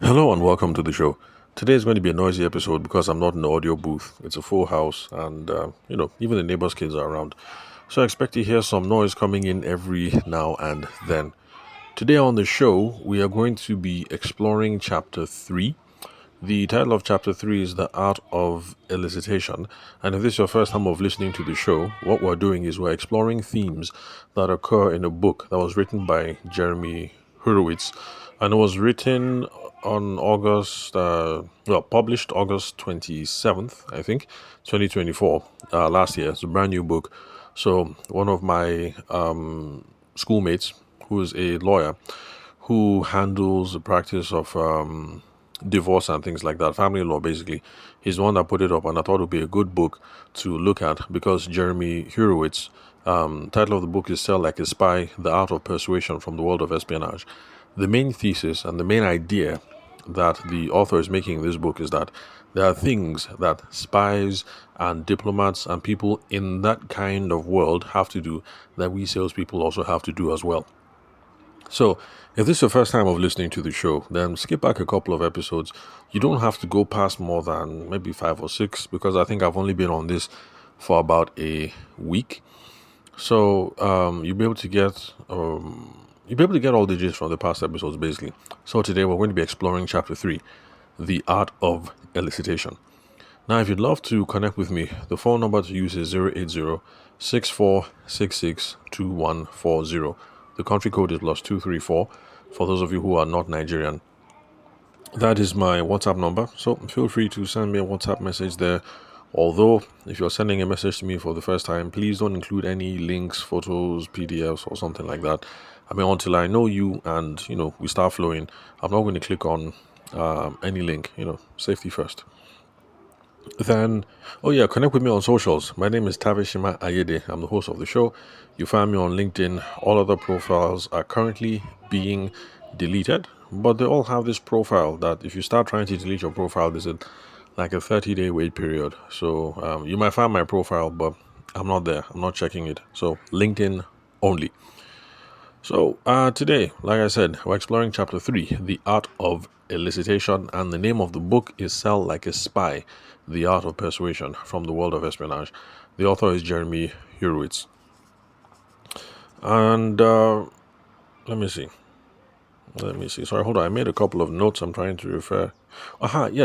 Hello and welcome to the show. Today is going to be a noisy episode because I'm not in the audio booth. It's a full house, and even the neighbors' kids are around. So I expect to hear some noise coming in every now and then. Today on the show, we are going to be exploring chapter 3. The title of chapter 3 is The Art of Elicitation. And if this is your first time of listening to the show, what we're doing is we're exploring themes that occur in a book that was written by Jeremy Hurwitz. And it was written on published August 27th, I think, 2024, last year. It's a brand new book. So one of my schoolmates, who is a lawyer, who handles the practice of divorce and things like that, family law basically. He's the one that put it up, and I thought it would be a good book to look at because Jeremy Hurwitz, title of the book is Sell Like a Spy, The Art of Persuasion from the World of Espionage. The main thesis and the main idea that the author is making in this book is that there are things that spies and diplomats and people in that kind of world have to do that we salespeople also have to do as well. So, if this is your first time of listening to the show, then skip back a couple of episodes. You don't have to go past more than maybe 5 or 6 because I think I've only been on this for about a week. So you'll be able to get all the gist from the past episodes basically. So today we're going to be exploring chapter 3, The Art of Elicitation. Now, if you'd love to connect with me, the phone number to use is 080-6466-2140. The country code is +234 for those of you who are not Nigerian. That is my WhatsApp number, so feel free to send me a WhatsApp message there. Although, if you're sending a message to me for the first time, please don't include any links, photos, PDFs, or something like that. I mean, until I know you and, we start flowing, I'm not going to click on any link, safety first. Then, connect with me on socials. My name is Tavishima Ayede. I'm the host of the show. You find me on LinkedIn. All other profiles are currently being deleted, but they all have this profile that if you start trying to delete your profile, there's like a 30-day wait period. So you might find my profile, but I'm not there. I'm not checking it. So LinkedIn only. So today, like I said, we're exploring chapter 3, The Art of Elicitation, and the name of the book is Sell Like a Spy, The Art of Persuasion from the World of Espionage. The author is Jeremy Hurwitz. And let me see. Sorry, hold on. I made a couple of notes. I'm trying to refer.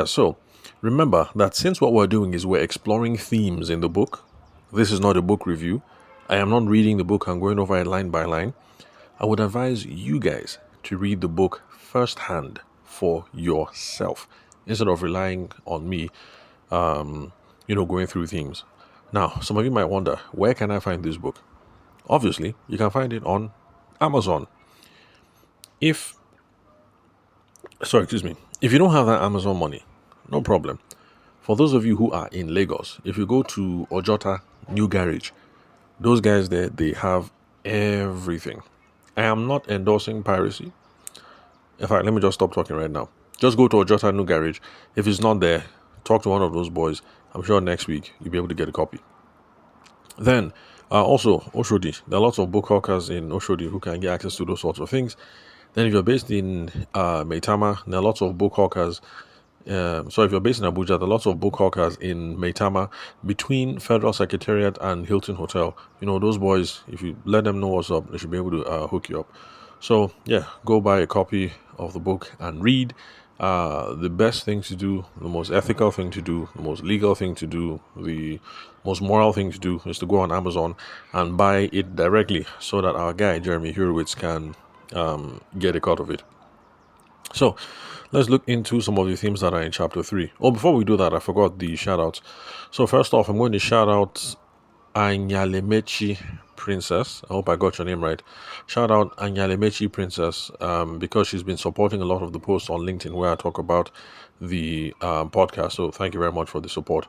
So remember that since what we're doing is we're exploring themes in the book, this is not a book review. I am not reading the book and going over it line by line. I would advise you guys to read the book firsthand for yourself instead of relying on me, going through themes. Now, some of you might wonder, where can I find this book? Obviously, you can find it on Amazon. If you don't have that Amazon money, no problem. For those of you who are in Lagos, if you go to Ojota New Garage, those guys there, they have everything. I am not endorsing piracy. In fact, let me just stop talking right now. Just go to Ojota New Garage. If it's not there, talk to one of those boys. I'm sure next week you'll be able to get a copy. Then, also, Oshodi. There are lots of book hawkers in Oshodi who can get access to those sorts of things. Then if you're based in Maitama, there are lots of book hawkers. If you're based in Abuja, there are lots of book hawkers in Maitama between Federal Secretariat and Hilton Hotel. Those boys, if you let them know what's up, they should be able to hook you up. So, go buy a copy of the book and read. The best thing to do, the most ethical thing to do, the most legal thing to do, the most moral thing to do is to go on Amazon and buy it directly so that our guy, Jeremy Hurwitz, can get a cut of it. So, let's look into some of the themes that are in chapter 3. Oh, before we do that, I forgot the shout-outs. So, first off, I'm going to shout out Anyalemechi Princess. I hope I got your name right. Shout out Anyalemechi Princess because she's been supporting a lot of the posts on LinkedIn where I talk about the podcast. So, thank you very much for the support.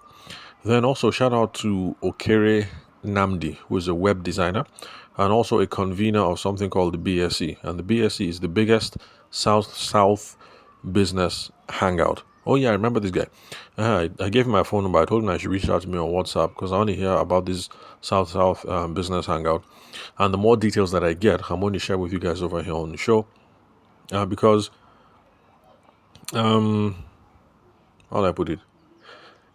Then also, shout out to Okere Namdi, who is a web designer and also a convener of something called the BSC. And the BSC is the biggest South business hangout. Oh yeah, I remember this guy. I gave him my phone number. I told him I should reach out to me on WhatsApp because I want to hear about this South business hangout. And the more details that I get, I'm going to share with you guys over here on the show. Because Um, how do I put it?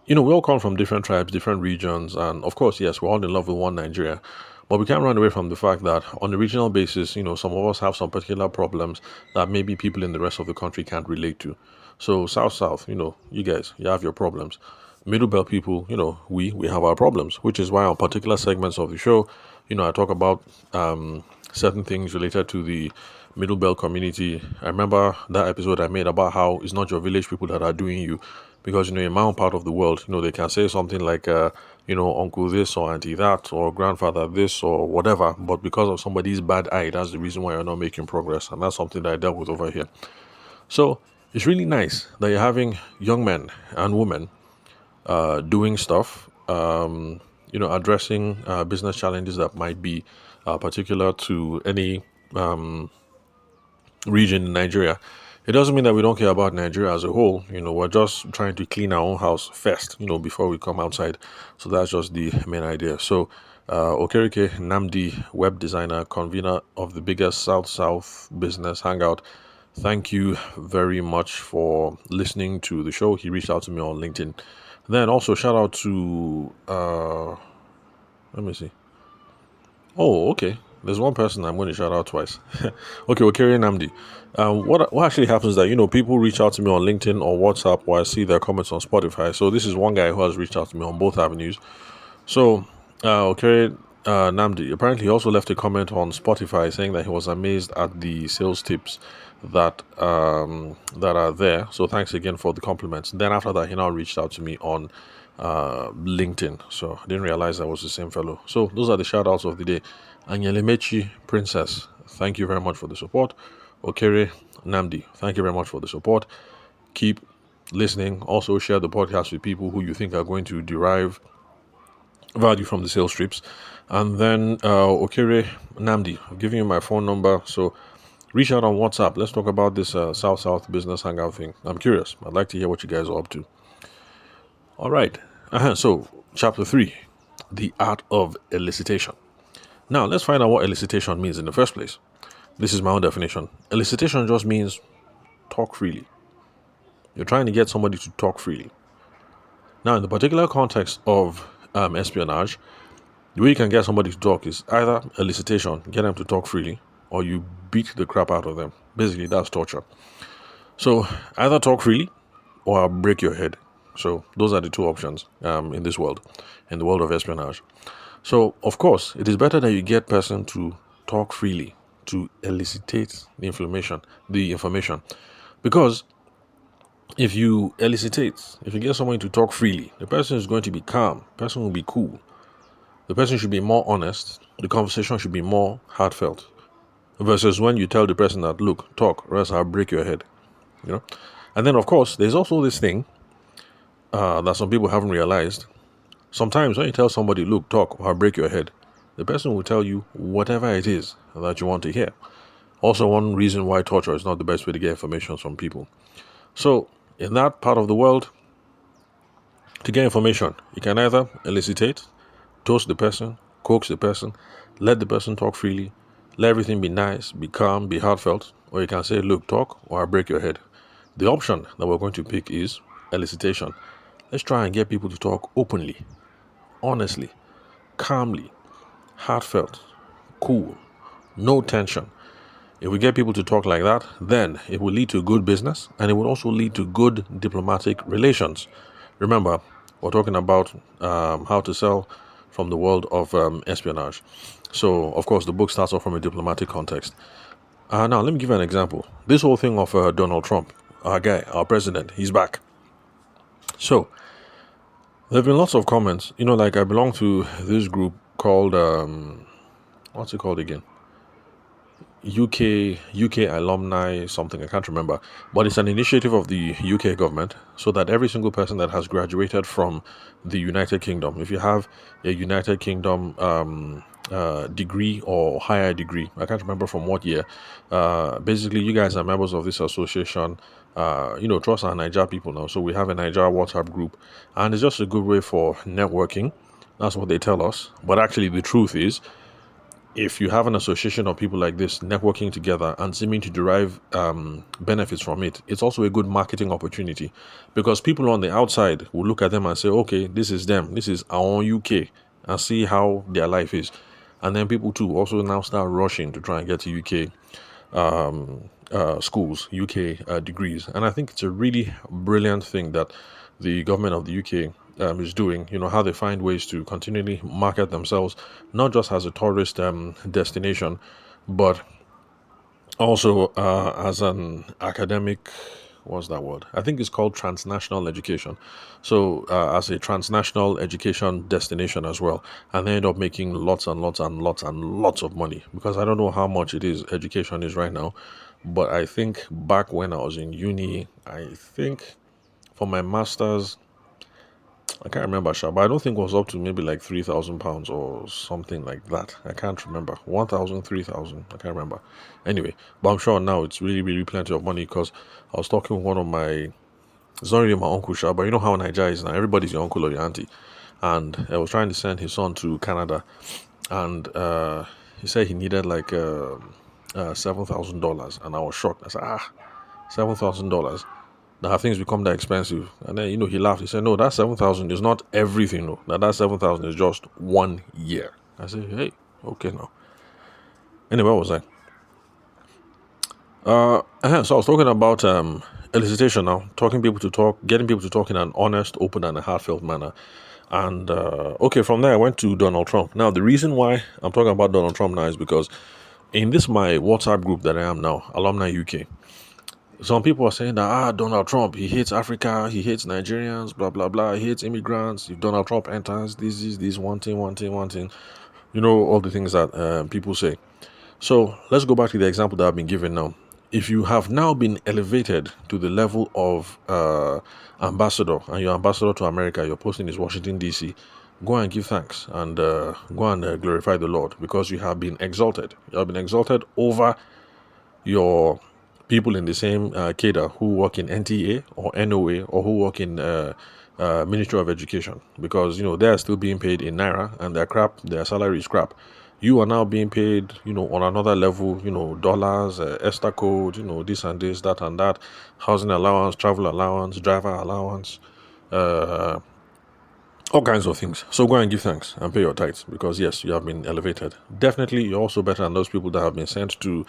We all come from different tribes, different regions, and of course, yes, we're all in love with one Nigeria. But we can't run away from the fact that on a regional basis, some of us have some particular problems that maybe people in the rest of the country can't relate to. So South, you guys, you have your problems. Middle belt people, we have our problems, which is why on particular segments of the show, I talk about certain things related to the middle belt community. I remember that episode I made about how it's not your village people that are doing you, because in my own part of the world, they can say something like, uncle this or auntie that or grandfather this or whatever, but because of somebody's bad eye, that's the reason why you're not making progress, and that's something that I dealt with over here. So it's really nice that you're having young men and women doing stuff, addressing business challenges that might be particular to any region in Nigeria. It doesn't mean that we don't care about Nigeria as a whole. We're just trying to clean our own house first, before we come outside. So that's just the main idea. So, Okereke Namdi, web designer, convener of the biggest South business hangout, thank you very much for listening to the show. He reached out to me on LinkedIn. Then also shout out to, let me see. Oh, okay. There's one person I'm going to shout out twice. Okay, Okere Namdi. What actually happens is that, people reach out to me on LinkedIn or WhatsApp, or I see their comments on Spotify. So this is one guy who has reached out to me on both avenues. So, Okere Namdi, apparently he also left a comment on Spotify saying that he was amazed at the sales tips that are there. So thanks again for the compliments. Then after that, he now reached out to me on LinkedIn. So I didn't realize I was the same fellow. So those are the shout outs of the day. Anyelemechi Princess, thank you very much for the support. Okere Namdi, thank you very much for the support. Keep listening. Also share the podcast with people who you think are going to derive value from the sales trips. And then Okere Namdi, I'm giving you my phone number. So reach out on WhatsApp. Let's talk about this South business hangout thing. I'm curious. I'd like to hear what you guys are up to. All right. So, chapter 3, the art of elicitation. Now, let's find out what elicitation means in the first place. This is my own definition. Elicitation just means talk freely. You're trying to get somebody to talk freely. Now, in the particular context of espionage, the way you can get somebody to talk is either elicitation, get them to talk freely, or you beat the crap out of them. Basically, that's torture. So, either talk freely or I'll break your head. So those are the two options in this world, in the world of espionage. So, of course, it is better that you get person to talk freely, to elicitate the information. Because if you elicitate, if you get someone to talk freely, the person is going to be calm, the person will be cool, the person should be more honest, the conversation should be more heartfelt. Versus when you tell the person that, look, talk, or else I'll break your head. And then, of course, there's also this thing that some people haven't realized. Sometimes when you tell somebody, look, talk, or I'll break your head, the person will tell you whatever it is that you want to hear. Also, one reason why torture is not the best way to get information from people. So, in that part of the world, to get information, you can either elicitate, toast the person, coax the person, let the person talk freely, let everything be nice, be calm, be heartfelt, or you can say, look, talk, or I'll break your head. The option that we're going to pick is elicitation. Let's try and get people to talk openly, honestly, calmly, heartfelt, cool, no tension. If we get people to talk like that, then it will lead to good business, and it will also lead to good diplomatic relations. Remember, we're talking about how to sell from the world of espionage. So, of course, the book starts off from a diplomatic context. Now, let me give you an example. This whole thing of Donald Trump, our guy, our president, he's back. So, there have been lots of comments. Like I belong to this group called, what's it called again? UK alumni something, I can't remember. But it's an initiative of the UK government so that every single person that has graduated from the United Kingdom, if you have a United Kingdom degree or higher degree, I can't remember from what year, basically you guys are members of this association. Trust our Niger people now. So we have a Niger WhatsApp group, and it's just a good way for networking. That's what they tell us. But actually, the truth is, if you have an association of people like this networking together and seeming to derive benefits from it, it's also a good marketing opportunity, because people on the outside will look at them and say, okay, this is them, this is our own UK, and see how their life is. And then people too also now start rushing to try and get to UK schools, UK degrees. And I think it's a really brilliant thing that the government of the UK is doing. How they find ways to continually market themselves, not just as a tourist destination, but also as an academic. What's that word? I think it's called transnational education. So as a transnational education destination as well, and they end up making lots and lots and lots and lots of money, because I don't know how much education is right now, but I think back when I was in uni, I think for my master's, I can't remember, Sha, but I don't think it was up to maybe like £3,000 or something like that. I can't remember. 1,000, 3,000. I can't remember. Anyway, but I'm sure now it's really, really plenty of money, because I was talking with one of my, it's not really my uncle, Sha, but you know how Nigeria is now. Everybody's your uncle or your auntie. And I was trying to send his son to Canada. And he said he needed like $7,000. And I was shocked. I said, $7,000. Now have things become that expensive? And then he laughed. He said, no, that 7,000 is not everything. No, that 7,000 is just 1 year. I said, hey, okay now. Anyway, what was I? So I was talking about elicitation now, getting people to talk in an honest, open, and a heartfelt manner. And okay, from there I went to Donald Trump. Now the reason why I'm talking about Donald Trump now is because in this my WhatsApp group that I am now, Alumni UK, some people are saying that Donald Trump, he hates Africa, he hates Nigerians, blah blah blah, he hates immigrants. If Donald Trump enters, this is this one thing. All the things that people say. So let's go back to the example that I've been given now. If you have now been elevated to the level of ambassador, and you're ambassador to America, your posting is Washington DC, go and give thanks and go and glorify the Lord, because you have been exalted. You have been exalted over your people in the same cadre who work in NTA or NOA, or who work in Ministry of Education, because they are still being paid in naira, and their salary is crap. You are now being paid on another level, dollars, ESTA code, this and this, that and that, housing allowance, travel allowance, driver allowance, all kinds of things. So go and give thanks and pay your tithes, because yes, you have been elevated. Definitely you're also better than those people that have been sent to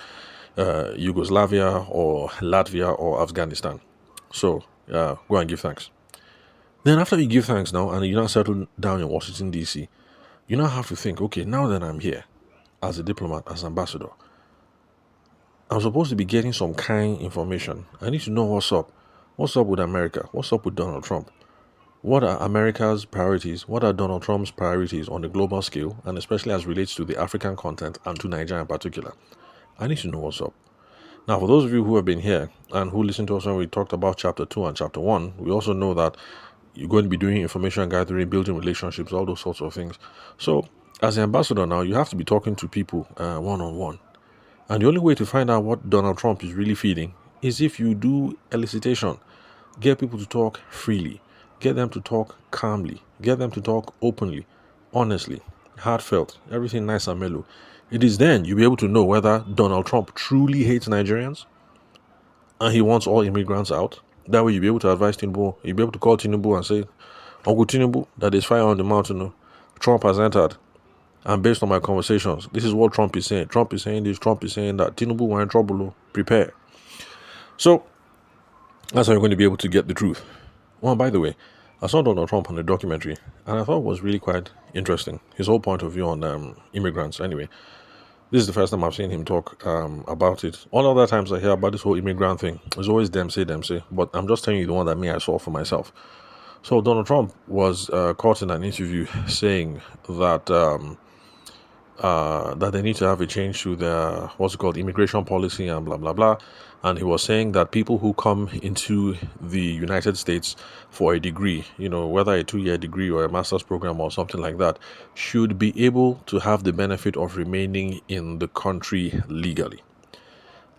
Yugoslavia or Latvia or Afghanistan. So go and give thanks. Then after you give thanks now, and you now settle down in Washington DC, you now have to think, okay, now that I'm here as a diplomat, as ambassador, I'm supposed to be getting some kind information. I need to know what's up. What's up with America? What's up with Donald Trump? What are America's priorities? What are Donald Trump's priorities on the global scale, and especially as relates to the African continent and to Nigeria in particular? I need to know what's up. Now, for those of you who have been here and who listened to us when we talked about chapter 2 and chapter 1, we also know that you're going to be doing information gathering, building relationships, all those sorts of things. So, as an ambassador now, you have to be talking to people one-on-one. And the only way to find out what Donald Trump is really feeling is if you do elicitation. Get people to talk freely. Get them to talk calmly. Get them to talk openly, honestly, heartfelt, everything nice and mellow. It is then you'll be able to know whether Donald Trump truly hates Nigerians and he wants all immigrants out. That way you'll be able to advise Tinubu. You'll be able to call Tinubu and say, Uncle Tinubu, that is fire on the mountain. Trump has entered. And based on my conversations, this is what Trump is saying. Trump is saying this, Trump is saying that. Tinubu, we're in trouble. Prepare. So that's how you're going to be able to get the truth. Well, by the way, I saw Donald Trump on the documentary, and I thought it was really quite interesting. His whole point of view on immigrants. Anyway, this is the first time I've seen him talk about it. All other times I hear about this whole immigrant thing, it's always them say. But I'm just telling you the one that I saw for myself. So Donald Trump was caught in an interview saying that that they need to have a change to their immigration policy and blah blah blah. And he was saying that people who come into the United States for a degree, whether a 2-year degree or a master's program or something like that, should be able to have the benefit of remaining in the country legally.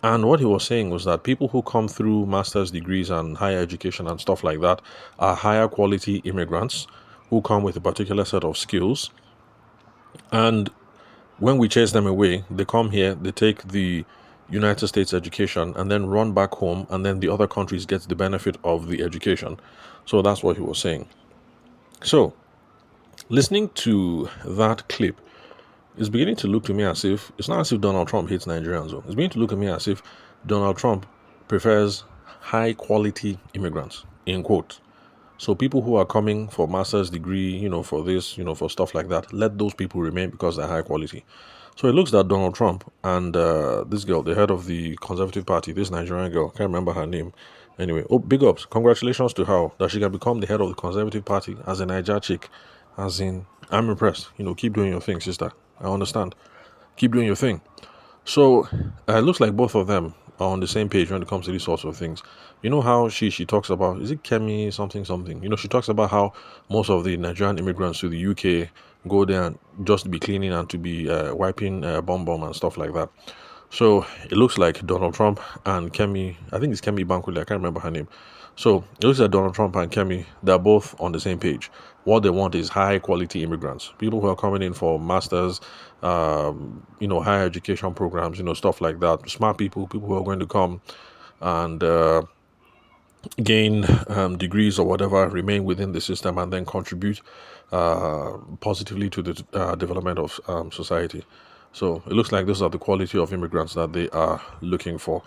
And what he was saying was that people who come through master's degrees and higher education and stuff like that are higher quality immigrants who come with a particular set of skills. And When we chase them away, they come here, they take the United States education and then run back home, and then the other countries get the benefit of the education. So that's what he was saying. So, listening to that clip is beginning to look to me as if it's not as if Donald Trump hates Nigerians, though. It's beginning to look at me as if Donald Trump prefers high quality immigrants, in quotes. So people who are coming for master's degree, for this, for stuff like that, let those people remain because they're high quality. So it looks that Donald Trump and this girl, the head of the Conservative Party, this Nigerian girl, can't remember her name. Anyway, big ups. Congratulations to her that she can become the head of the Conservative Party as a Niger chick. As in, I'm impressed. Keep doing your thing, sister. I understand. Keep doing your thing. So it looks like both of them are on the same page when it comes to these sorts of things. You know how she talks about, is it Kemi something something? She talks about how most of the Nigerian immigrants to the UK go there and just to be cleaning and to be wiping bomb and stuff like that. So it looks like Donald Trump and Kemi, I think it's Kemi Bankole, I can't remember her name. So it looks like Donald Trump and Kemi, they're both on the same page. What they want is high quality immigrants, people who are coming in for masters, higher education programs, stuff like that. Smart people who are going to come and gain degrees or whatever, remain within the system, and then contribute positively to the development of society. So it looks like those are the quality of immigrants that they are looking for.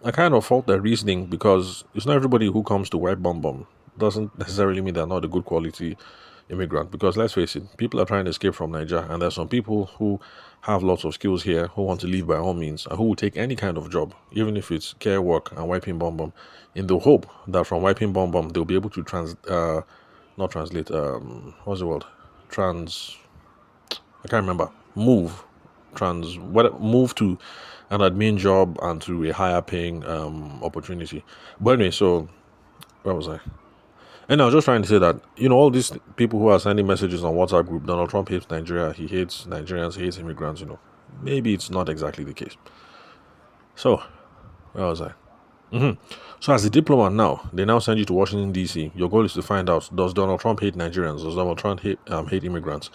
I kind of fault their reasoning because it's not everybody who comes to white bomb doesn't necessarily mean they're not a good quality immigrant. Because let's face it, people are trying to escape from Nigeria, and there's some people who have lots of skills here who want to leave by all means and who will take any kind of job, even if it's care work and wiping bomb, in the hope that from wiping bomb they'll be able to not translate, what's the word? I can't remember. Move to an admin job and to a higher paying opportunity. But anyway, so where was I? And I was just trying to say that, all these people who are sending messages on WhatsApp group, Donald Trump hates Nigeria, he hates Nigerians, he hates immigrants, maybe it's not exactly the case. So, where was I? So as a diplomat now, they now send you to Washington, D.C. Your goal is to find out, does Donald Trump hate Nigerians? Does Donald Trump hate immigrants?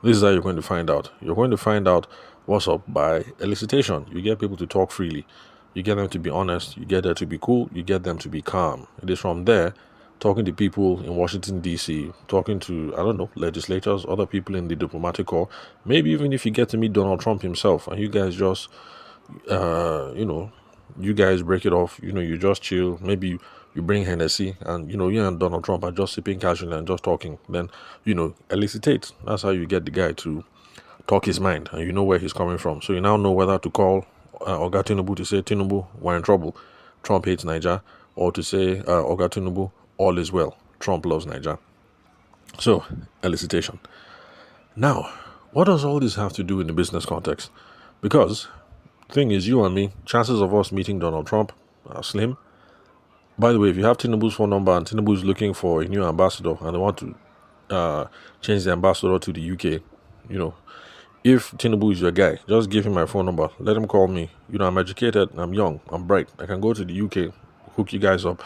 This is how you're going to find out. You're going to find out what's up by elicitation. You get people to talk freely. You get them to be honest. You get them to be cool. You get them to be calm. It is from there, talking to people in Washington, D.C., talking to, I don't know, legislators, other people in the diplomatic corps, maybe even if you get to meet Donald Trump himself and you guys just, you guys break it off, you just chill. Maybe you bring Hennessy and, you and Donald Trump are just sipping casually and just talking. Then, elicitate. That's how you get the guy to talk his mind and you know where he's coming from. So you now know whether to call Oga Tinubu to say, Tinubu, we're in trouble. Trump hates Niger. Or to say, Oga Tinubu, all is well. Trump loves Niger. So, elicitation. Now, what does all this have to do in the business context? Because thing is, you and me, chances of us meeting Donald Trump are slim. By the way, if you have Tinubu's phone number and Tinubu is looking for a new ambassador and they want to change the ambassador to the UK, if Tinubu is your guy, just give him my phone number. Let him call me. I'm educated, I'm young, I'm bright. I can go to the UK, hook you guys up,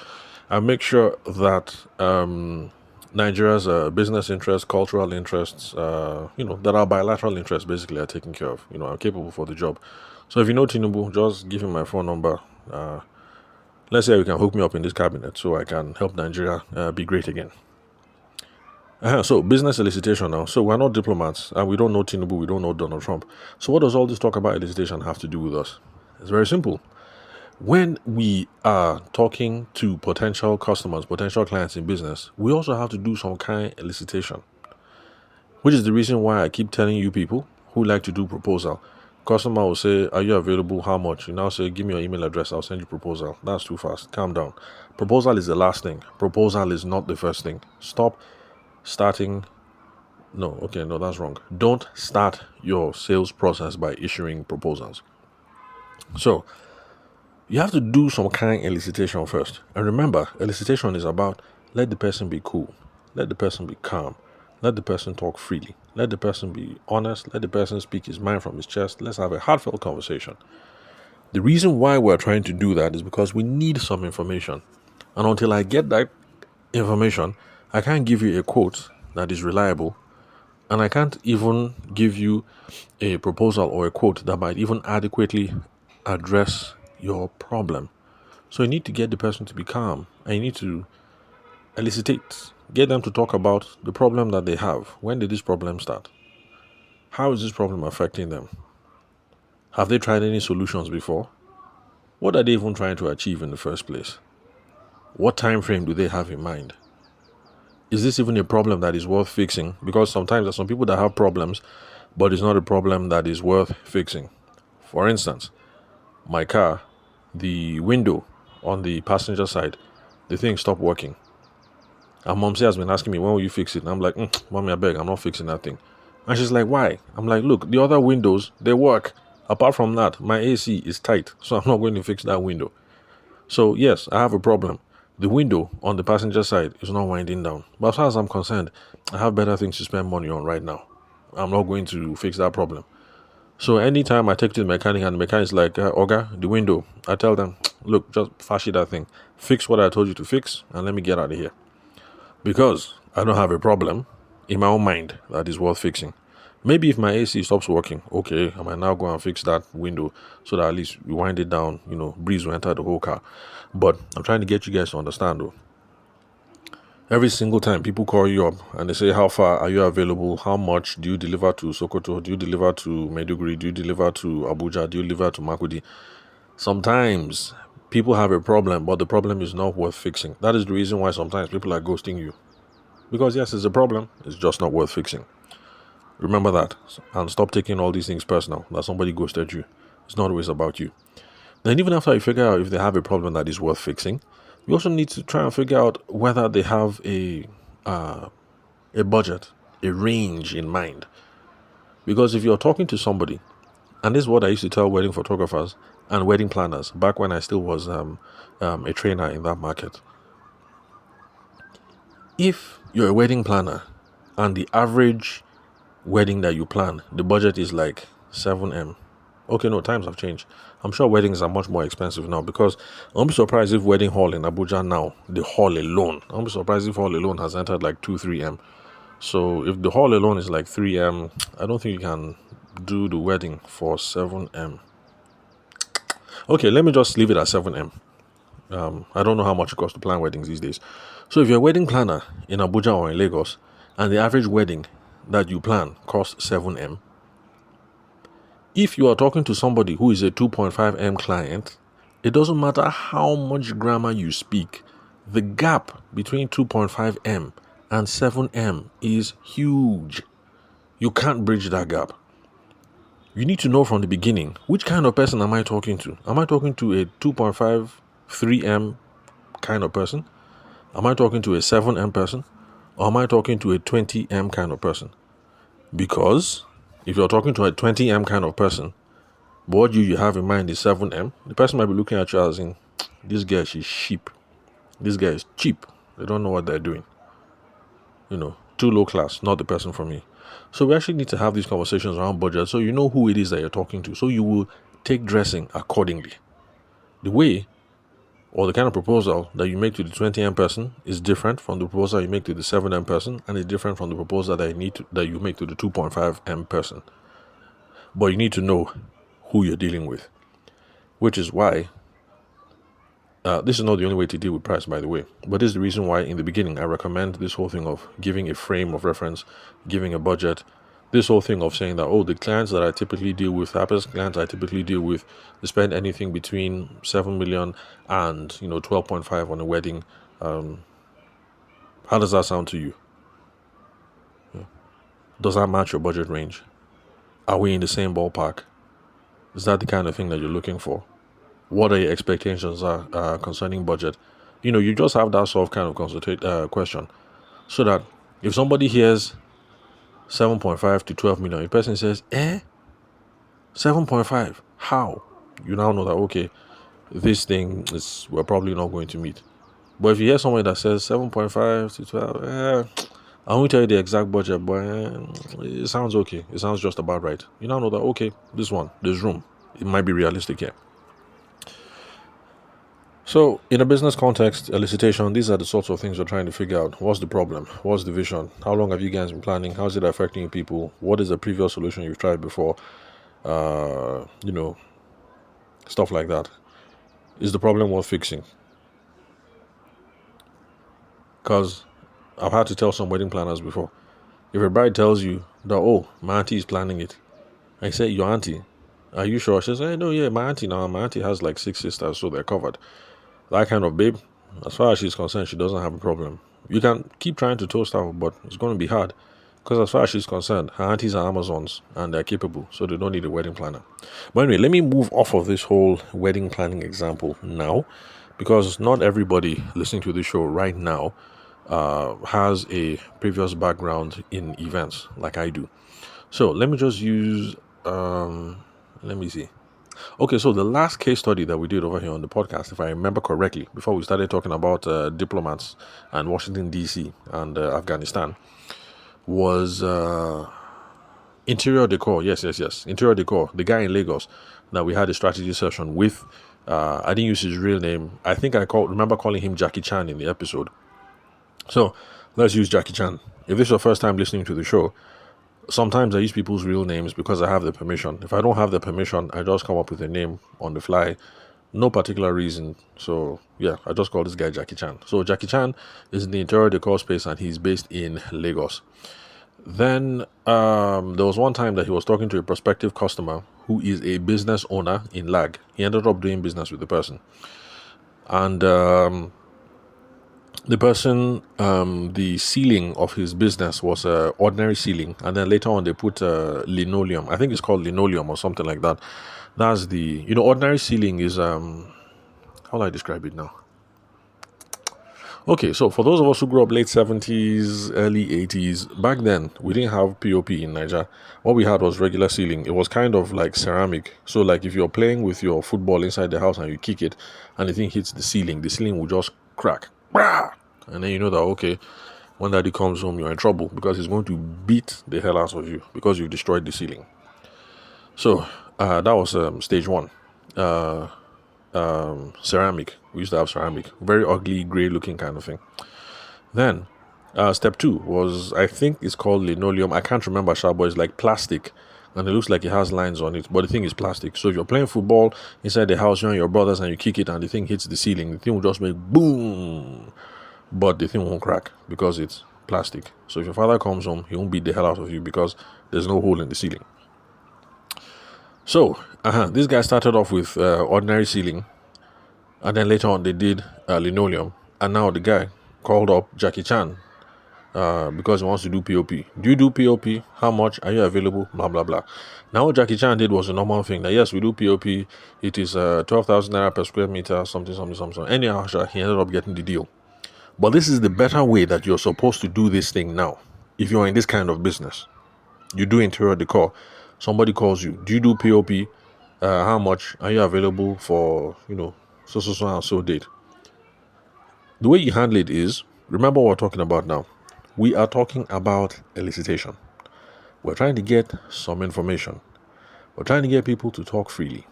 and make sure that Nigeria's business interests, cultural interests, that are bilateral interests basically are taken care of. I'm capable for the job. So if you know Tinubu, just give him my phone number. Let's say you can hook me up in this cabinet so I can help Nigeria be great again. So business elicitation now. So we're not diplomats and we don't know Tinubu, we don't know Donald Trump. So what does all this talk about elicitation have to do with us? It's very simple. When we are talking to potential customers, potential clients in business, we also have to do some kind of elicitation, which is the reason why I keep telling you people who like to do proposal. Customer will say, are you available? How much? You now say, give me your email address. I'll send you proposal. That's too fast. Calm down. Proposal is the last thing. Proposal is not the first thing. Stop starting. No, that's wrong. Don't start your sales process by issuing proposals. So you have to do some kind of elicitation first. And remember, elicitation is about let the person be cool. Let the person be calm. Let the person talk freely. Let the person be honest. Let the person speak his mind from his chest. Let's have a heartfelt conversation. The reason why we're trying to do that is because we need some information. And until I get that information, I can't give you a quote that is reliable And I can't even give you a proposal or a quote that might even adequately address your problem. So you need to get the person to be calm, and you need to elicitate, get them to talk about the problem that they have. When did this problem start? How is this problem affecting them? Have they tried any solutions before? What are they even trying to achieve in the first place? What time frame do they have in mind? Is this even a problem that is worth fixing? Because sometimes there's some people that have problems, but it's not a problem that is worth fixing. For instance, my car, the window on the passenger side, the thing stopped working. And mom has been asking me, when will you fix it? And I'm like, mommy, I beg, I'm not fixing that thing. And she's like, why? I'm like, look, the other windows, they work. Apart from that, my AC is tight, so I'm not going to fix that window. So yes, I have a problem. The window on the passenger side is not winding down. But as far as I'm concerned, I have better things to spend money on right now. I'm not going to fix that problem. So anytime I take to the mechanic and the mechanic's like, Oga, the window, I tell them, look, just fashy that thing. Fix what I told you to fix and let me get out of here. Because I don't have a problem in my own mind that is worth fixing. Maybe if my AC stops working, okay, I might now go and fix that window so that at least we wind it down, breeze will enter the whole car. But I'm trying to get you guys to understand though. Every single time people call you up and they say, how far are you available? How much do you deliver to Sokoto? Do you deliver to Maiduguri? Do you deliver to Abuja? Do you deliver to Makudi? Sometimes people have a problem, but the problem is not worth fixing. That is the reason why sometimes people are ghosting you. Because yes, it's a problem. It's just not worth fixing. Remember that, and stop taking all these things personal, that somebody ghosted you. It's not always about you. Then even after you figure out if they have a problem that is worth fixing, you also need to try and figure out whether they have a budget, a range in mind. Because if you're talking to somebody, and this is what I used to tell wedding photographers and wedding planners back when I still was a trainer in that market. If you're a wedding planner and the average wedding that you plan, the budget is like 7M. Okay, no, times have changed. I'm sure weddings are much more expensive now, because I'll be surprised if wedding hall in Abuja now, the hall alone, I'll be surprised if hall alone has entered like 2-3M. So if the hall alone is like 3M, I don't think you can do the wedding for 7M. Okay, let me just leave it at 7M. I don't know how much it costs to plan weddings these days. So if you're a wedding planner in Abuja or in Lagos, and the average wedding that you plan costs 7M, if you are talking to somebody who is a 2.5M client, it doesn't matter how much grammar you speak, the gap between 2.5M and 7M is huge. You can't bridge that gap. You need to know from the beginning, which kind of person am I talking to? Am I talking to a 2.5, 3M kind of person? Am I talking to a 7M person? Or am I talking to a 20M kind of person? Because if you're talking to a 20M kind of person, but what you have in mind is 7M, the person might be looking at you as in, this guy, she's cheap. This guy is cheap. They don't know what they're doing. Too low class, not the person for me. So we actually need to have these conversations around budget so you know who it is that you're talking to. So you will take dressing accordingly. The way or the kind of proposal that you make to the 20M person is different from the proposal you make to the 7M person, and is different from the proposal that you make to the 2.5M person. But you need to know who you're dealing with, which is why this is not the only way to deal with price, by the way, but this is the reason why in the beginning I recommend this whole thing of giving a frame of reference, giving a budget, this whole thing of saying that, the clients that I typically deal with, the clients I typically deal with, they spend anything between 7 million and 12.5 on a wedding. How does that sound to you? Does that match your budget range? Are we in the same ballpark? Is that the kind of thing that you're looking for? What are your expectations concerning budget? You just have that sort of kind of question, so that if somebody hears 7.5 to 12 million, the person says, 7.5, how? You now know that, okay, this thing we're probably not going to meet. But if you hear someone that says 7.5 to 12, I won't tell you the exact budget, but it sounds okay. It sounds just about right. You now know that, okay, there's room. It might be realistic here. So, in a business context, elicitation, these are the sorts of things we're trying to figure out. What's the problem? What's the vision? How long have you guys been planning? How's it affecting people? What is the previous solution you've tried before? You know, stuff like that. Is the problem worth fixing? Because I've had to tell some wedding planners before. If a bride tells you that, oh, my auntie is planning it, I say, your auntie? Are you sure? She says, hey, no, yeah, my auntie now. My auntie has like 6 sisters, so they're covered. That kind of babe, as far as she's concerned, she doesn't have a problem. You can keep trying to toast her, but it's going to be hard. Because as far as she's concerned, her aunties are Amazons and they're capable, so they don't need a wedding planner. But anyway, let me move off of this whole wedding planning example now, because not everybody listening to this show right now has a previous background in events like I do. So let me just use, let me see. Okay, so the last case study that we did over here on the podcast, if I remember correctly, before we started talking about diplomats and Washington, D.C. and Afghanistan, was interior decor. Yes. Interior decor. The guy in Lagos that we had a strategy session with. I didn't use his real name. I think remember calling him Jackie Chan in the episode. So let's use Jackie Chan. If this is your first time listening to the show, sometimes I use people's real names because I have the permission. If I don't have the permission, I just come up with a name on the fly. No particular reason. So yeah, I just call this guy Jackie Chan. So Jackie Chan is in the interior decor space and he's based in Lagos. Then there was one time that he was talking to a prospective customer who is a business owner in Lag. He ended up doing business with the person. And the person, the ceiling of his business was ordinary ceiling, and then later on they put linoleum. I think it's called linoleum or something like that. That's the ordinary ceiling is how do I describe it now? Okay, so for those of us who grew up late 70s, early 80s, back then we didn't have POP in Nigeria. What we had was regular ceiling. It was kind of like ceramic. So like if you're playing with your football inside the house and you kick it and the thing hits the ceiling will just crack. And then you know that, okay, when daddy comes home, you're in trouble because he's going to beat the hell out of you because you destroyed the ceiling. So that was stage one. Ceramic. We used to have ceramic. Very ugly, grey looking kind of thing. Then step two was, I think it's called linoleum. I can't remember, but it's like plastic. And it looks like it has lines on it, but the thing is plastic. So if you're playing football inside the house, you and your brothers, and you kick it and the thing hits the ceiling, the thing will just make boom. But the thing won't crack because it's plastic. So if your father comes home, he won't beat the hell out of you because there's no hole in the ceiling. So this guy started off with ordinary ceiling, and then later on they did linoleum, and now the guy called up Jackie Chan because he wants to do POP. Do you do POP? How much? Are you available? Blah blah blah. Now what Jackie Chan did was a normal thing. That yes, we do POP. It is 12,000 naira per square meter. Something. Anyhow, he ended up getting the deal. But this is the better way that you're supposed to do this thing now. If you're in this kind of business, you do interior decor. Somebody calls you. Do you do POP? How much? Are you available for so and so date? The way you handle it is, remember what we're talking about now. We are talking about elicitation. We're trying to get some information. We're trying to get people to talk freely.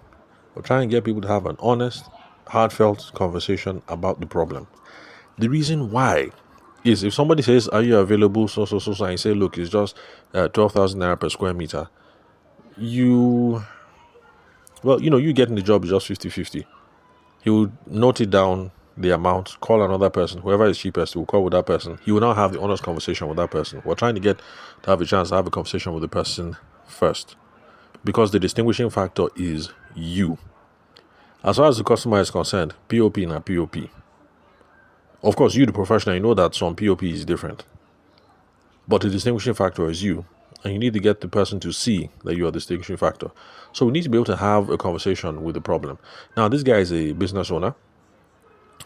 We're trying to get people to have an honest, heartfelt conversation about the problem. The reason why is if somebody says, are you available, so, and you say, look, it's just 12,000 naira per square meter, you getting the job is just 50-50. He will note it down, the amount, call another person, whoever is cheapest, he will call with that person. He will now have the honest conversation with that person. We're trying to have a chance to have a conversation with the person first, because the distinguishing factor is you. As far as the customer is concerned, POP na POP. Of course, you, the professional, you know that some POP is different. But the distinguishing factor is you. And you need to get the person to see that you are the distinguishing factor. So we need to be able to have a conversation with the problem. Now, this guy is a business owner.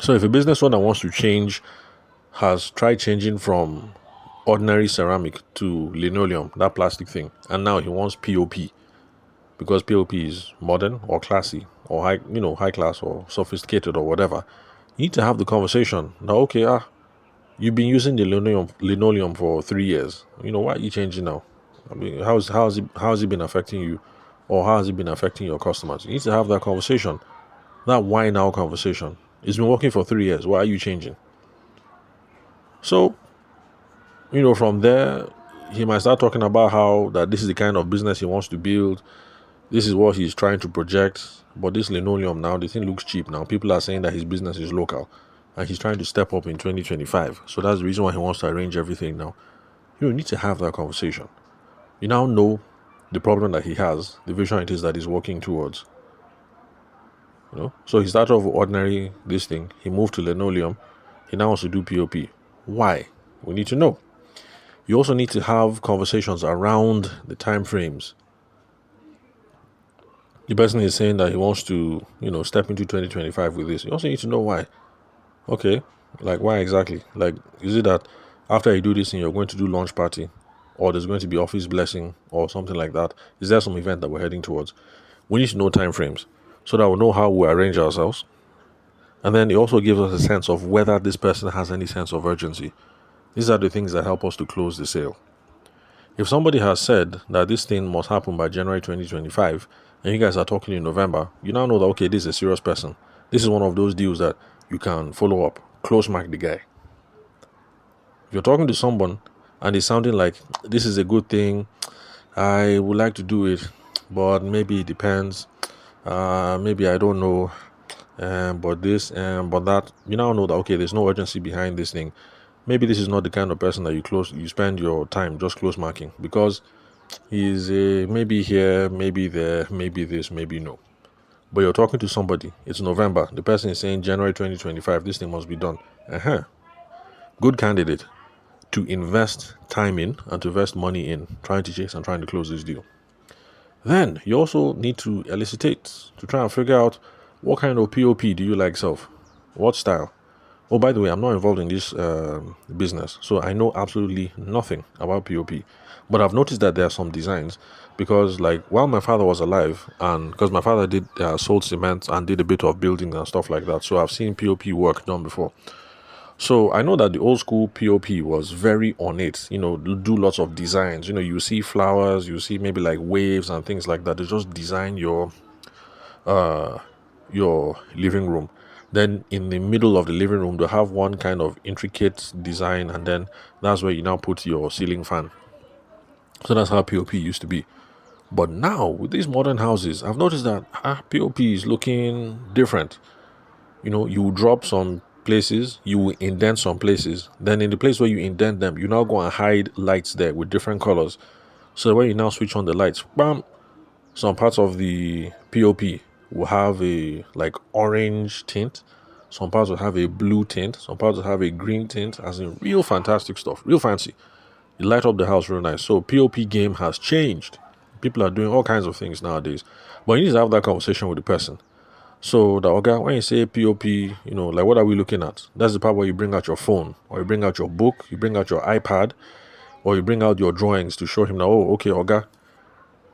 So if a business owner wants to change, has tried changing from ordinary ceramic to linoleum, that plastic thing, and now he wants POP, because POP is modern or classy or high class or sophisticated or whatever, you need to have the conversation. Now, okay, you've been using the linoleum for 3 years. Why are you changing now? I mean, how's it been affecting you, or how has it been affecting your customers? You need to have that conversation, that why now conversation. It's been working for 3 years. Why are you changing? So, from there, he might start talking about how that this is the kind of business he wants to build. This is what he's trying to project. But this linoleum now, the thing looks cheap now. People are saying that his business is local and he's trying to step up in 2025. So that's the reason why he wants to arrange everything now. You need to have that conversation. You now know the problem that he has, the vision it is that he's working towards. So he started off with ordinary this thing. He moved to linoleum. He now wants to do POP. Why? We need to know. You also need to have conversations around the time frames. The person is saying that he wants to, step into 2025 with this. You also need to know why. Okay, like why exactly? Like, is it that after you do this thing, you're going to do launch party, or there's going to be office blessing, or something like that? Is there some event that we're heading towards? We need to know time frames so that we'll know how we arrange ourselves. And then it also gives us a sense of whether this person has any sense of urgency. These are the things that help us to close the sale. If somebody has said that this thing must happen by January 2025, and you guys are talking in November, you now know that, okay, this is a serious person. This is one of those deals that you can follow up, close mark the guy. If you're talking to someone and it's sounding like this is a good thing, I would like to do it, but maybe it depends. Maybe I don't know, but this, but that. You now know that, okay, there's no urgency behind this thing. Maybe this is not the kind of person that you spend your time just close marking, because he's maybe here, maybe there, maybe this, maybe no. But you're talking to somebody, it's November, the person is saying January 2025, this thing must be done. Good candidate to invest time in and to invest money in, trying to chase and trying to close this deal. Then you also need to elicitate, to try and figure out what kind of POP do you like self, what style. Oh, by the way, I'm not involved in this business, so I know absolutely nothing about POP. But I've noticed that there are some designs, because like while my father was alive, and because my father did sold cement and did a bit of building and stuff like that, so I've seen POP work done before. So I know that the old school POP was very ornate, do lots of designs. You see flowers, you see maybe like waves and things like that. They just design your living room. Then in the middle of the living room, they have one kind of intricate design, and then that's where you now put your ceiling fan. So that's how POP used to be. But now with these modern houses, I've noticed that POP is looking different. You drop some places, you will indent some places. Then in the place where you indent them, you now go and hide lights there with different colors. So when you now switch on the lights, bam, some parts of the POP will have a like orange tint, some parts will have a blue tint, some parts will have a green tint, as in real fantastic stuff, real fancy. You light up the house real nice. So POP game has changed. People are doing all kinds of things nowadays. But you need to have that conversation with the person. So the okay, when you say POP, like what are we looking at? That's the part where you bring out your phone, or you bring out your book, you bring out your iPad, or you bring out your drawings to show him that, oh, okay, Oga,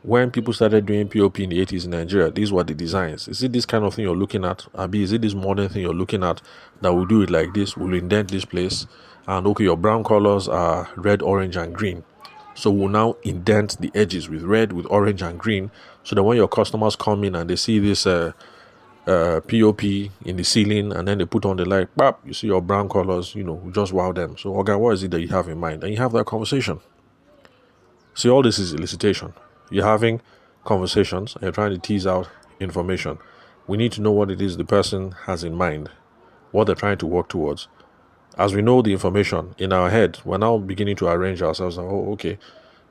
when people started doing POP in the 80s in Nigeria, these were the designs. Is it this kind of thing you're looking at? Abi, is it this modern thing you're looking at that will do it like this? We'll indent this place. And okay, your brown colors are red, orange, and green. So we'll now indent the edges with red, with orange, and green. So that when your customers come in and they see this POP in the ceiling, and then they put on the light, bap, you see your brown colors, just wow them. So, okay, what is it that you have in mind? And you have that conversation. See, all this is elicitation. You're having conversations and you're trying to tease out information. We need to know what it is the person has in mind, what they're trying to work towards. As we know the information in our head, we're now beginning to arrange ourselves. Oh, okay,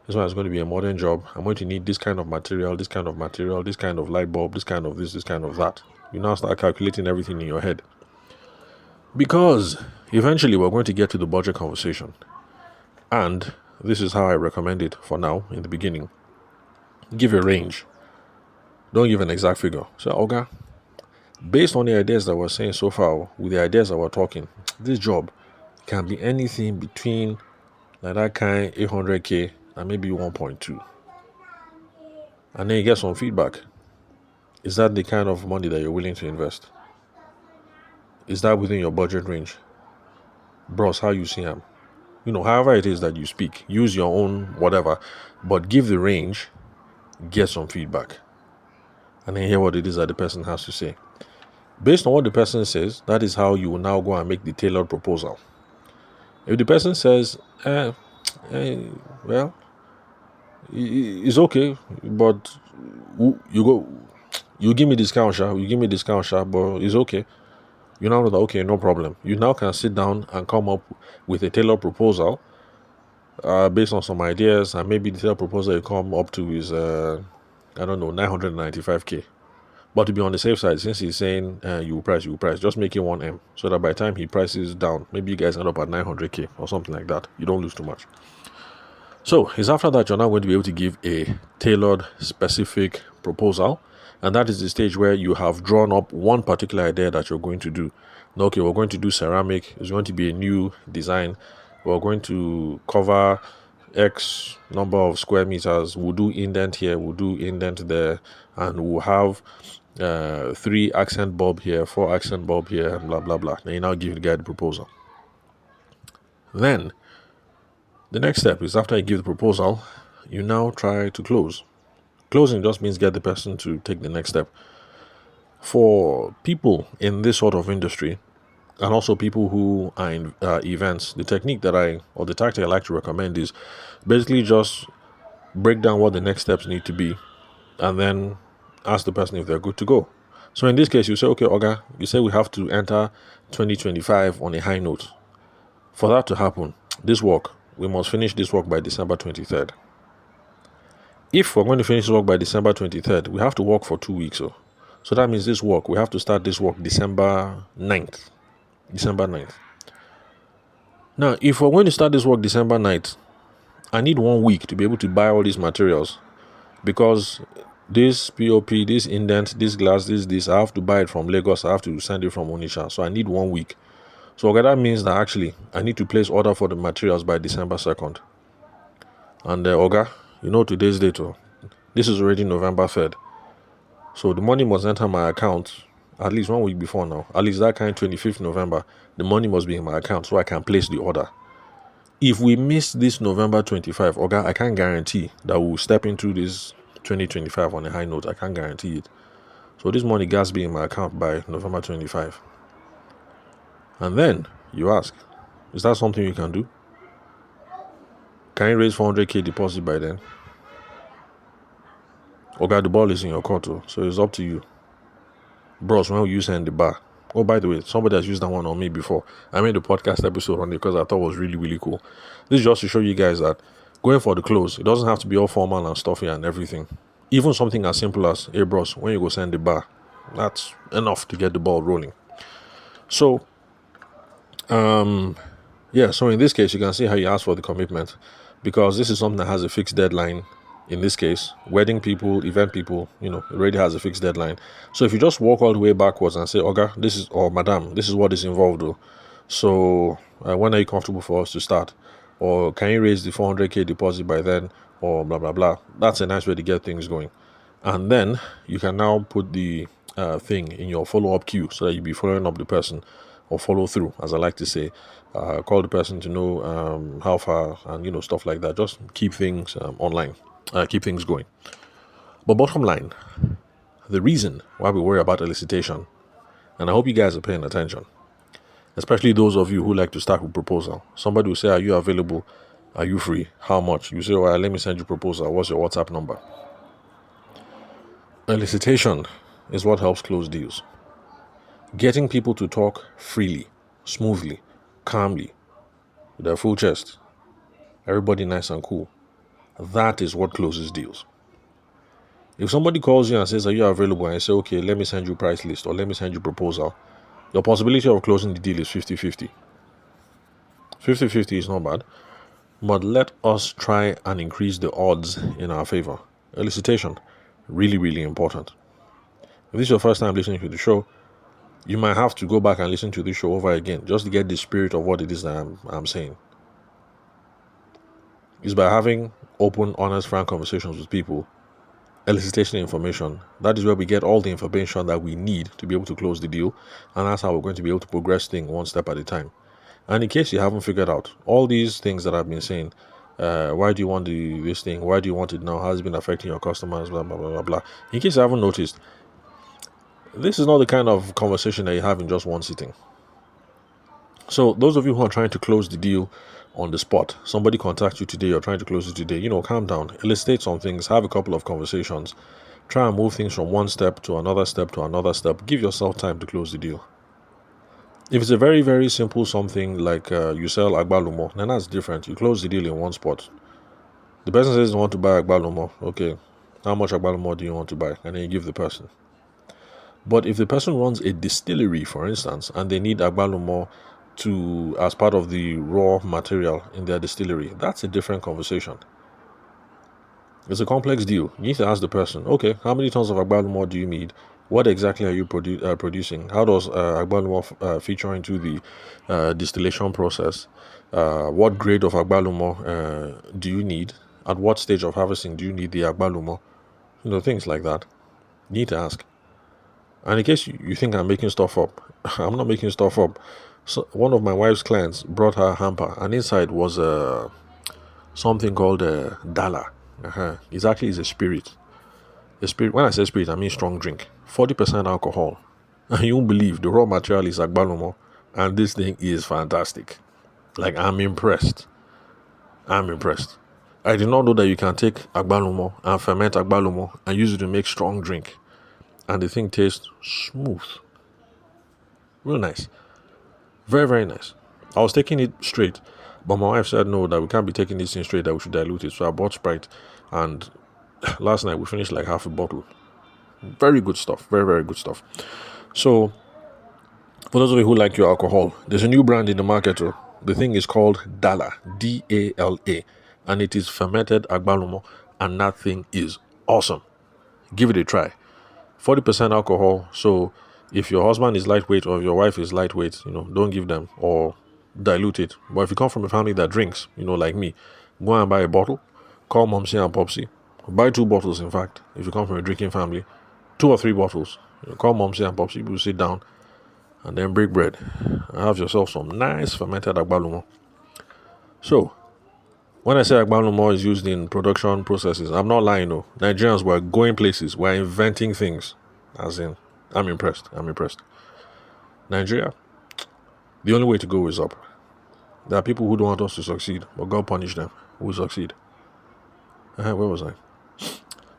this one is going to be a modern job. I'm going to need this kind of material, this kind of material, this kind of light bulb, this kind of this kind of that. You now start calculating everything in your head. Because eventually we're going to get to the budget conversation. And this is how I recommend it for now, in the beginning. Give a range. Don't give an exact figure. So, okay, based on the ideas that we're saying so far, with the ideas that we're talking, this job can be anything between like that kind 800k and maybe 1.2. And then you get some feedback. Is that the kind of money that you're willing to invest? Is that within your budget range? Bros, how you see him? However it is that you speak, use your own whatever, but give the range, get some feedback, and then hear what it is that the person has to say. Based on what the person says, that is how you will now go and make the tailored proposal. If the person says, well, it's okay, but you give me discount, but it's okay. You now know that, okay, no problem. You now can sit down and come up with a tailored proposal based on some ideas, and maybe the tailored proposal you come up to is, 995k. But to be on the safe side, since he's saying you will price, just make it 1M, so that by the time he prices down, maybe you guys end up at 900k or something like that. You don't lose too much. So it's after that you're now going to be able to give a tailored, specific proposal. And that is the stage where you have drawn up one particular idea that you're going to do. Now, okay, we're going to do ceramic. It's going to be a new design. We're going to cover X number of square meters. We'll do indent here, we'll do indent there, and we'll have 3 accent bulb here, 4 accent bulb here, and blah, blah, blah. Then you now give the guy the proposal. Then the next step is, after you give the proposal, you now try to close. Closing just means get the person to take the next step. For people in this sort of industry, and also people who are in events, the tactic I like to recommend is basically just break down what the next steps need to be, and then ask the person if they're good to go. So in this case, you say, okay, Oga, you say we have to enter 2025 on a high note. For that to happen, we must finish this work by December 23rd. If we're going to finish this work by December 23rd, we have to work for 2 weeks. So that means we have to start this work December 9th. Now, if we're going to start this work December 9th, I need 1 week to be able to buy all these materials, because this POP, this indent, this glass, this, I have to buy it from Lagos, I have to send it from Onitsha. So I need 1 week. So okay, that means that actually I need to place order for the materials by December 2nd. And today's date, this is already November 3rd. So the money must enter my account at least 1 week before now. At least that 25th November, the money must be in my account so I can place the order. If we miss this November 25, I can't guarantee that we'll step into this 2025 on a high note. I can't guarantee it. So this money has to be in my account by November 25. And then you ask, is that something you can do? Can you raise 400k deposit by then? The ball is in your court, so it's up to you. Bros, when will you send the bar? Oh, by the way, somebody has used that one on me before. I made a podcast episode on it because I thought it was really, really cool. This is just to show you guys that going for the close, it doesn't have to be all formal and stuffy and everything. Even something as simple as, hey bros, when you go send the bar, that's enough to get the ball rolling. So, so in this case, you can see how you ask for the commitment, because this is something that has a fixed deadline. In this case, wedding people, event people, it already has a fixed deadline. So if you just walk all the way backwards and say, Oga, or Madam, this is what is involved though. So when are you comfortable for us to start? Or can you raise the 400k deposit by then? Or blah, blah, blah. That's a nice way to get things going. And then you can now put the thing in your follow-up queue so that you'll be following up the person, or follow through, as I like to say. Call the person to know how far, and stuff like that. Just keep things online. Keep things going. But bottom line, the reason why we worry about elicitation, and I hope you guys are paying attention, especially those of you who like to start with proposal. Somebody will say, are you available? Are you free? How much? You say, let me send you a proposal. What's your WhatsApp number? Elicitation is what helps close deals. Getting people to talk freely, smoothly, calmly, with their full chest. Everybody nice and cool. That is what closes deals. If somebody calls you and says, are you available? And you say, okay, let me send you price list, or let me send you proposal, your possibility of closing the deal is 50-50. 50-50 is not bad, but let us try and increase the odds in our favor. Elicitation, really, really important. If this is your first time listening to the show, you might have to go back and listen to this show over again just to get the spirit of what it is that I'm saying. It's by having open, honest, frank conversations with people, elicitation information. That is where we get all the information that we need to be able to close the deal, and that's how we're going to be able to progress things one step at a time. And in case you haven't figured out all these things that I've been saying, why do you want this thing? Why do you want it now? How has it been affecting your customers? Blah, blah, blah, blah, blah. In case you haven't noticed, This is not the kind of conversation that you have in just one sitting. So those of you who are trying to close the deal on the spot, somebody contacts you today, you're trying to close it today, calm down, elicitate some things, have a couple of conversations, try and move things from one step to another step to another step. Give yourself time to close the deal. If it's a very, very simple something like you sell agbalumo, then that's different. You close the deal in one spot. The person says they want to buy agbalumo. Okay, how much agbalumo do you want to buy? And then you give the person. But if the person runs a distillery, for instance, and they need agbalumo as part of the raw material in their distillery, that's a different conversation. It's a complex deal. You need to ask the person, okay, how many tons of agbalumo do you need? What exactly are you producing? How does agbalumo feature into the distillation process? What grade of agbalumo do you need? At what stage of harvesting do you need the agbalumo? Things like that. You need to ask. And in case you think I'm making stuff up, I'm not making stuff up. So one of my wife's clients brought her a hamper, and inside was something called a dala. It actually is a spirit. A spirit. When I say spirit, I mean strong drink. 40% alcohol. And you won't believe the raw material is agbalumo, and this thing is fantastic. Like, I'm impressed. I did not know that you can take agbalumo and ferment agbalumo and use it to make strong drink, and the thing tastes smooth. Real nice. Very, very nice. I was taking it straight, but my wife said no, that we can't be taking this thing straight, that we should dilute it. So I bought Sprite, and last night we finished like half a bottle. Very good stuff. Very, very good stuff. So, for those of you who like your alcohol, there's a new brand in the market. The thing is called Dala, D-A-L-A, and it is fermented agbalumo, and that thing is awesome. Give it a try. 40% alcohol. So if your husband is lightweight or if your wife is lightweight, don't give them or dilute it. But if you come from a family that drinks, like me, go and buy a bottle, call Momsy and Popsy, buy 2 bottles. In fact, if you come from a drinking family, 2 or 3 bottles. Call Momsy and Popsy, you sit down and then break bread and have yourself some nice fermented agbalumo. So when I say agbalumo is used in production processes, I'm not lying. No, Nigerians were going places, we're inventing things. As in, I'm impressed. Nigeria, the only way to go is up. There are people who don't want us to succeed, but God punish them who will succeed. Where was I?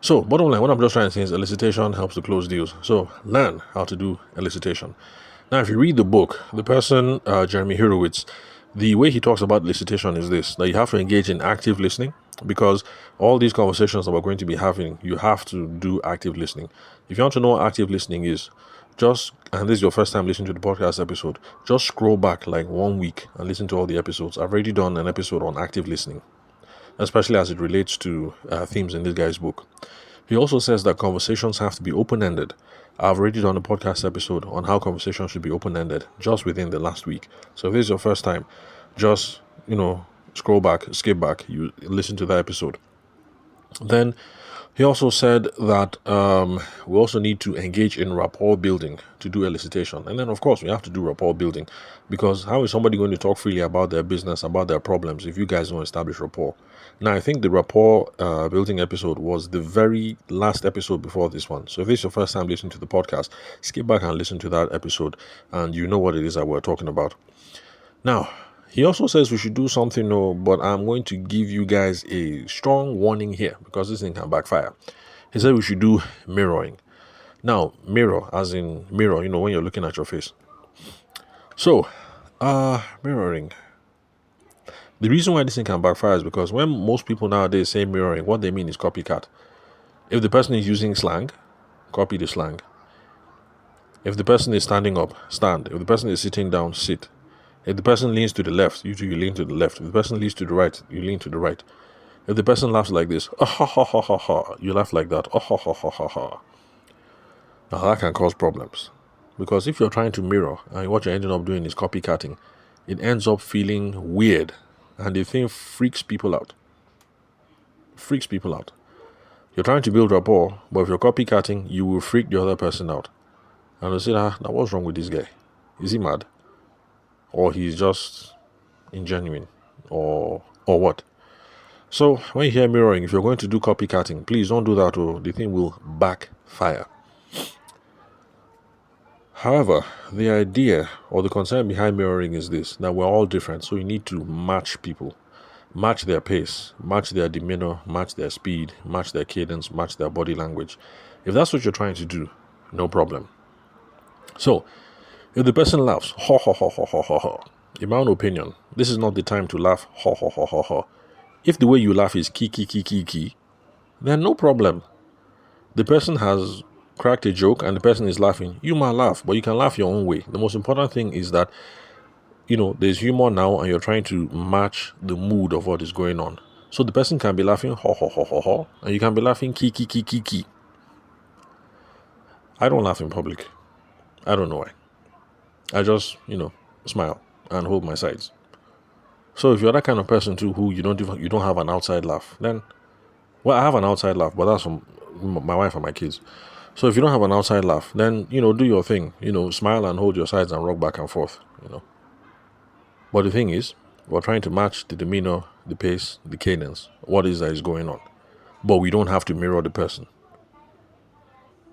So, bottom line, what I'm just trying to say is elicitation helps to close deals. So, learn how to do elicitation. Now, if you read the book, the person, Jeremy Horowitz, the way he talks about elicitation is this, that you have to engage in active listening, because all these conversations that we're going to be having, you have to do active listening. If you want to know what active listening is, and this is your first time listening to the podcast episode, just scroll back like 1 week and listen to all the episodes. I've already done an episode on active listening, especially as it relates to themes in this guy's book. He also says that conversations have to be open-ended. I've already done a podcast episode on how conversations should be open-ended just within the last week. So if this is your first time, just, scroll back, skip back, you listen to that episode. Then he also said that we also need to engage in rapport building to do elicitation. And then, of course, we have to do rapport building, because how is somebody going to talk freely about their business, about their problems, if you guys don't establish rapport? Now, I think the rapport building episode was the very last episode before this one. So if this is your first time listening to the podcast, skip back and listen to that episode, and you know what it is that we're talking about. Now, he also says we should do something, but I'm going to give you guys a strong warning here, because this thing can backfire. He said we should do mirroring. Now, mirror, as in mirror, when you're looking at your face. So, mirroring. The reason why this thing can backfire is because when most people nowadays say mirroring, what they mean is copycat. If the person is using slang, copy the slang. If the person is standing up, stand. If the person is sitting down, sit. If the person leans to the left, you lean to the left. If the person leans to the right, you lean to the right. If the person laughs like this, ah, ha, ha, ha, ha, ha, you laugh like that, ah, ha, ha, ha, ha, ha. Now that can cause problems. Because if you're trying to mirror and what you're ending up doing is copycatting, it ends up feeling weird. And the thing freaks people out. You're trying to build rapport, but if you're copycatting, you will freak the other person out. And they'll say, now what's wrong with this guy? Is he mad? Or he's just ingenuine? Or what? So when you hear mirroring, if you're going to do copycatting, please don't do that, or the thing will backfire. However, the idea or the concern behind mirroring is this, that we're all different, so you need to match people, match their pace, match their demeanor, match their speed, match their cadence, match their body language. If that's what you're trying to do, no problem. So, if the person laughs, ha ha ha ha ha ha ha, in my own opinion, this is not the time to laugh, ha ha ha ha ha. If the way you laugh is ki ki ki ki ki, then no problem. The person has cracked a joke and the person is laughing. You might laugh, but you can laugh your own way. The most important thing is that, there's humor now and you're trying to match the mood of what is going on. So the person can be laughing, ha ha ha ha ha, and you can be laughing, ki ki ki ki ki. I don't laugh in public. I don't know why. I just, smile and hold my sides. So if you're that kind of person too, who you don't have an outside laugh, then, well, I have an outside laugh, but that's from my wife and my kids. So if you don't have an outside laugh, then, do your thing, smile and hold your sides and rock back and forth, But the thing is, we're trying to match the demeanor, the pace, the cadence, what is that is going on. But we don't have to mirror the person.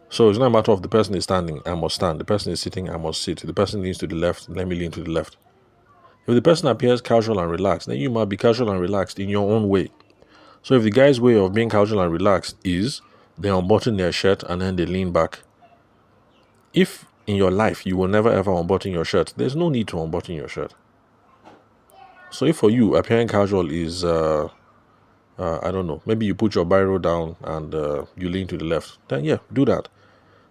So it's not a matter of the person is standing, I must stand. The person is sitting, I must sit. The person leans to the left, let me lean to the left. If the person appears casual and relaxed, then you might be casual and relaxed in your own way. So if the guy's way of being casual and relaxed is they unbutton their shirt and then they lean back. If in your life you will never ever unbutton your shirt, there's no need to unbutton your shirt. So if for you appearing casual is, I don't know, maybe you put your biro down and you lean to the left, then yeah, do that.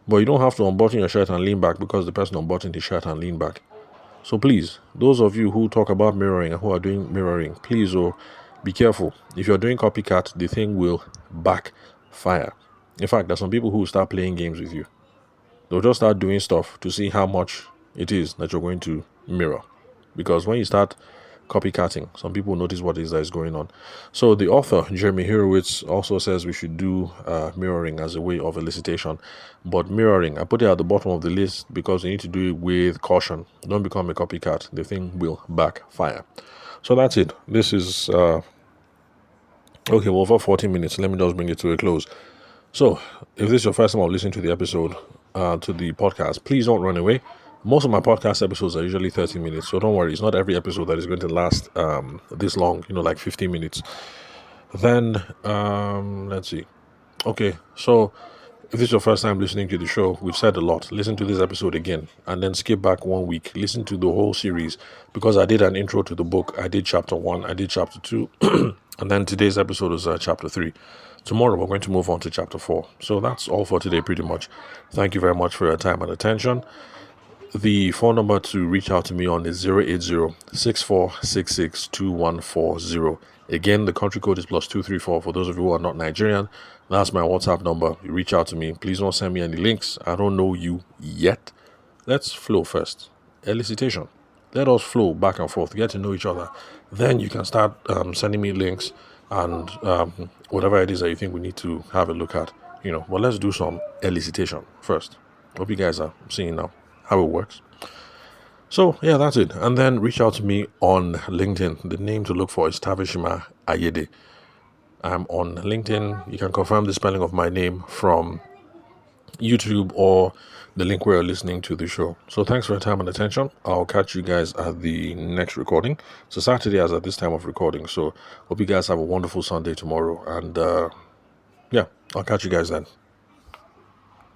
But you don't have to unbutton your shirt and lean back because the person unbuttoned his shirt and lean back. So please, those of you who talk about mirroring and who are doing mirroring, please be careful. If you're doing copycat, the thing will backfire. In fact, there's some people who start playing games with you. They'll just start doing stuff to see how much it is that you're going to mirror. Because when you start copycatting, some people notice what is that is going on. So the author, Jeremy Horowitz, also says we should do mirroring as a way of elicitation. But mirroring, I put it at the bottom of the list because you need to do it with caution. Don't become a copycat. The thing will backfire. So that's it. This is, over 40 minutes. Let me just bring it to a close. So if this is your first time of listening to the episode, to the podcast, please don't run away. Most of my podcast episodes are usually 30 minutes, so don't worry. It's not every episode that is going to last this long, like 15 minutes. Then, let's see. Okay, so if this is your first time listening to the show, we've said a lot. Listen to this episode again, and then skip back 1 week. Listen to the whole series, because I did an intro to the book. I did chapter 1, I did chapter 2, and then today's episode is chapter 3. Tomorrow, we're going to move on to chapter 4. So that's all for today, pretty much. Thank you very much for your time and attention. The phone number to reach out to me on is 080-6466-2140. Again, the country code is +234 for those of you who are not Nigerian. That's my WhatsApp number. You reach out to me. Please don't send me any links. I don't know you yet. Let's flow first. Elicitation. Let us flow back and forth, get to know each other. Then you can start sending me links and whatever it is that you think we need to have a look at. But let's do some elicitation first. Hope you guys are seeing now how it works. So yeah, that's it. And then reach out to me on LinkedIn. The name to look for is Tavishima Ayede. I'm on LinkedIn. You can confirm the spelling of my name from YouTube or the link where you're listening to the show. So thanks for your time and attention. I'll catch you guys at the next recording. So Saturday is at this time of recording. So hope you guys have a wonderful Sunday tomorrow. And I'll catch you guys then.